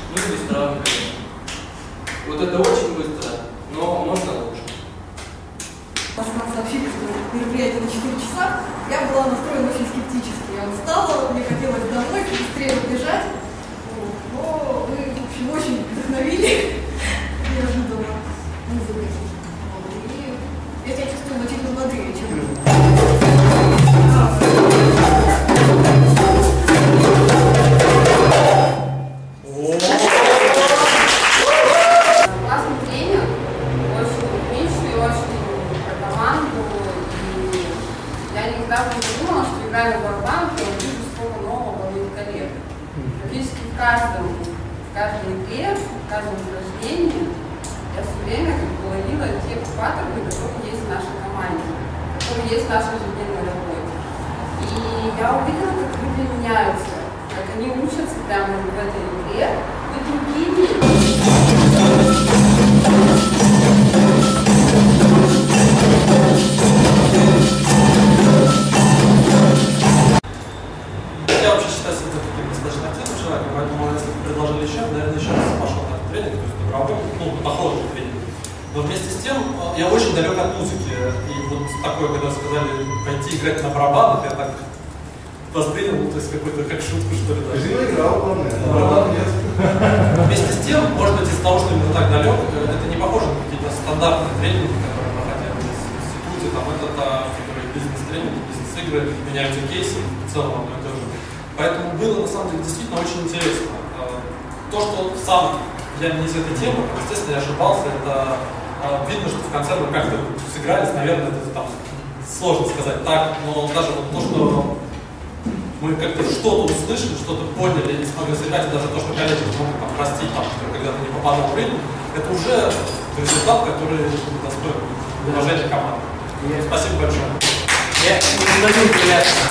Ну или странно, конечно. Вот это очень быстро, но можно лучше. Нам сообщили, что мероприятие на 4 часа, я была настроена очень скептически. Я устала, мне хотелось домой, быстрее убежать. Но вы, в общем, очень вдохновили неожиданно музыкой. И я себя чувствую значительно бодрее, чем классный тренер, очень отличный, очень про команду. И я никогда бы не думала, что играя на барабанах, я увижу столько нового в моих коллег. Практически в каждой игре, в каждом упражнении я все время ловила те паттерны, которые есть в нашей команде, которые есть в нашей ежедневной работе. И я увидела, как люди меняются, как они учатся прямо в этой игре быть другими. Я вообще считаю себя таким достаточно активным человеком, поэтому если бы предложили еще, наверное, еще раз пошел на этот тренинг, то есть добровольный, ну, похожий тренинг. Но вместе с тем, я очень далек от музыки. И вот такое, когда сказали пойти играть на барабанах, я так воспринял, то есть какую-то как шутку, что ли, даже. Ты играл, главное, на барабанах нет. Вместе с тем, может быть, из-за того, что именно так далек, это не похоже на какие-то стандартные тренинги, которые проходят в институте, там которые бизнес-тренинги, бизнес-игры, меняются кейсы, в целом одно и то же. Поэтому было, на самом деле, действительно очень интересно. То, что сам я не из этой темы, естественно, я ошибался, это видно, что в конце мы как-то сыгрались, наверное, это там сложно сказать так, но даже вот то, что мы как-то что-то услышали, что-то поняли и смогли сыграть, и даже то, что коллеги могут там простить, там, что когда-то не попадал в ритм, это уже результат, который достоин уважения команды. Спасибо большое. Я не приятно.